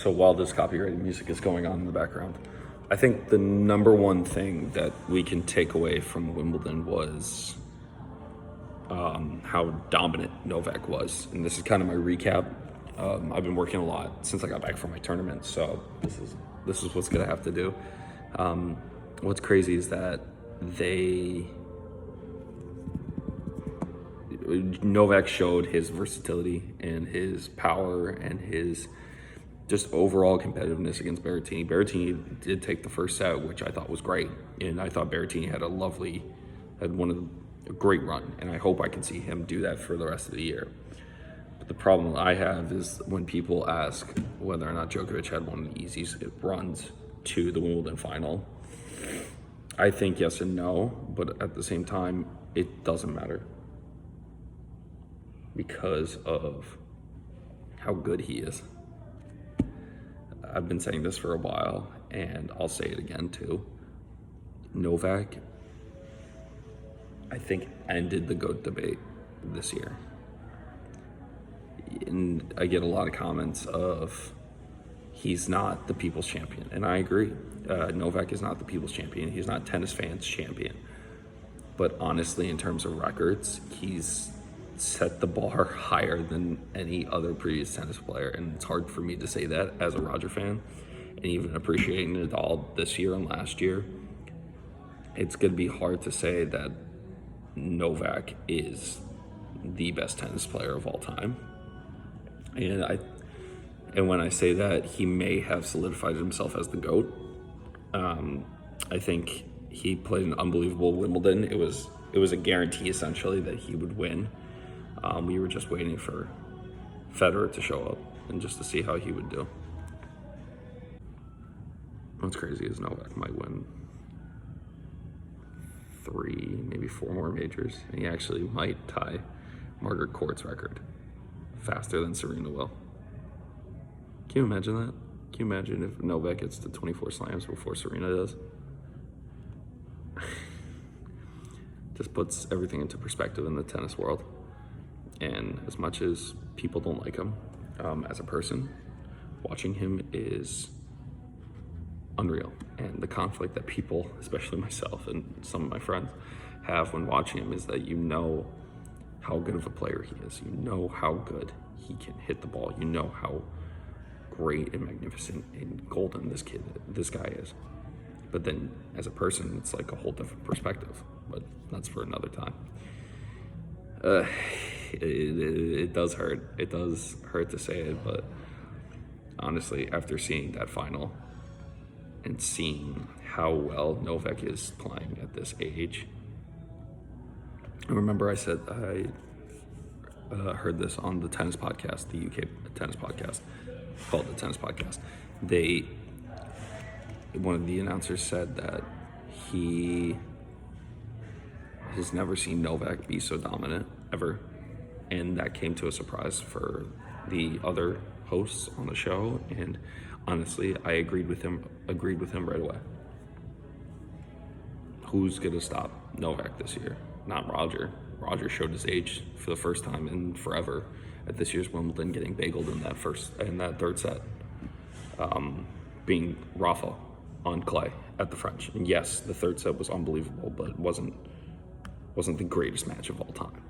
So while this copyrighted music is going on in the background, I think the number one thing that we can take away from Wimbledon was how dominant Novak was. And this is kind of my recap. I've been working a lot since I got back from my tournament, so this is what's gonna have to do. What's crazy is that Novak showed his versatility and his power and his just overall competitiveness against Berrettini. Berrettini did take the first set, which I thought was great, and I thought Berrettini had a great run, and I hope I can see him do that for the rest of the year. But the problem I have is when people ask whether or not Djokovic had one of the easiest runs to the Wimbledon final. I think yes and no, but at the same time, it doesn't matter because of how good he is. I've been saying this for a while, and I'll say it again too. Novak, I think, ended the GOAT debate this year. And I get a lot of comments of he's not the people's champion, and I agree. Novak is not the people's champion. He's not tennis fans' champion. But honestly, in terms of records, he's set the bar higher than any other previous tennis player, and it's hard for me to say that as a Roger fan, and even appreciating it all this year and last year. It's going to be hard to say that Novak is the best tennis player of all time, and when I say that, he may have solidified himself as the GOAT. I think he played an unbelievable Wimbledon. It was a guarantee essentially that he would win. We were just waiting for Federer to show up and just to see how he would do. What's crazy is Novak might win 3, maybe 4 more majors, and he actually might tie Margaret Court's record faster than Serena will. Can you imagine that? Can you imagine if Novak gets to 24 slams before Serena does? Just puts everything into perspective in the tennis world. And as much as people don't like him as a person, watching him is unreal. And the conflict that people, especially myself and some of my friends, have when watching him is that you know how good of a player he is. You know how good he can hit the ball. You know how great and magnificent and golden this guy is. But then as a person, it's like a whole different perspective. But that's for another time. It does hurt. It does hurt to say it, but honestly, after seeing that final and seeing how well Novak is playing at this age, I remember I said I heard this on the tennis podcast, the UK tennis podcast, called the Tennis Podcast. One of the announcers said that he has never seen Novak be so dominant ever, and that came to a surprise for the other hosts on the show. And honestly, I agreed with him right away. Who's gonna stop Novak this year? Not Roger. Roger showed his age for the first time in forever at this year's Wimbledon, getting bageled in that third set, being Rafa on clay at the French. And yes, the third set was unbelievable, but it wasn't the greatest match of all time.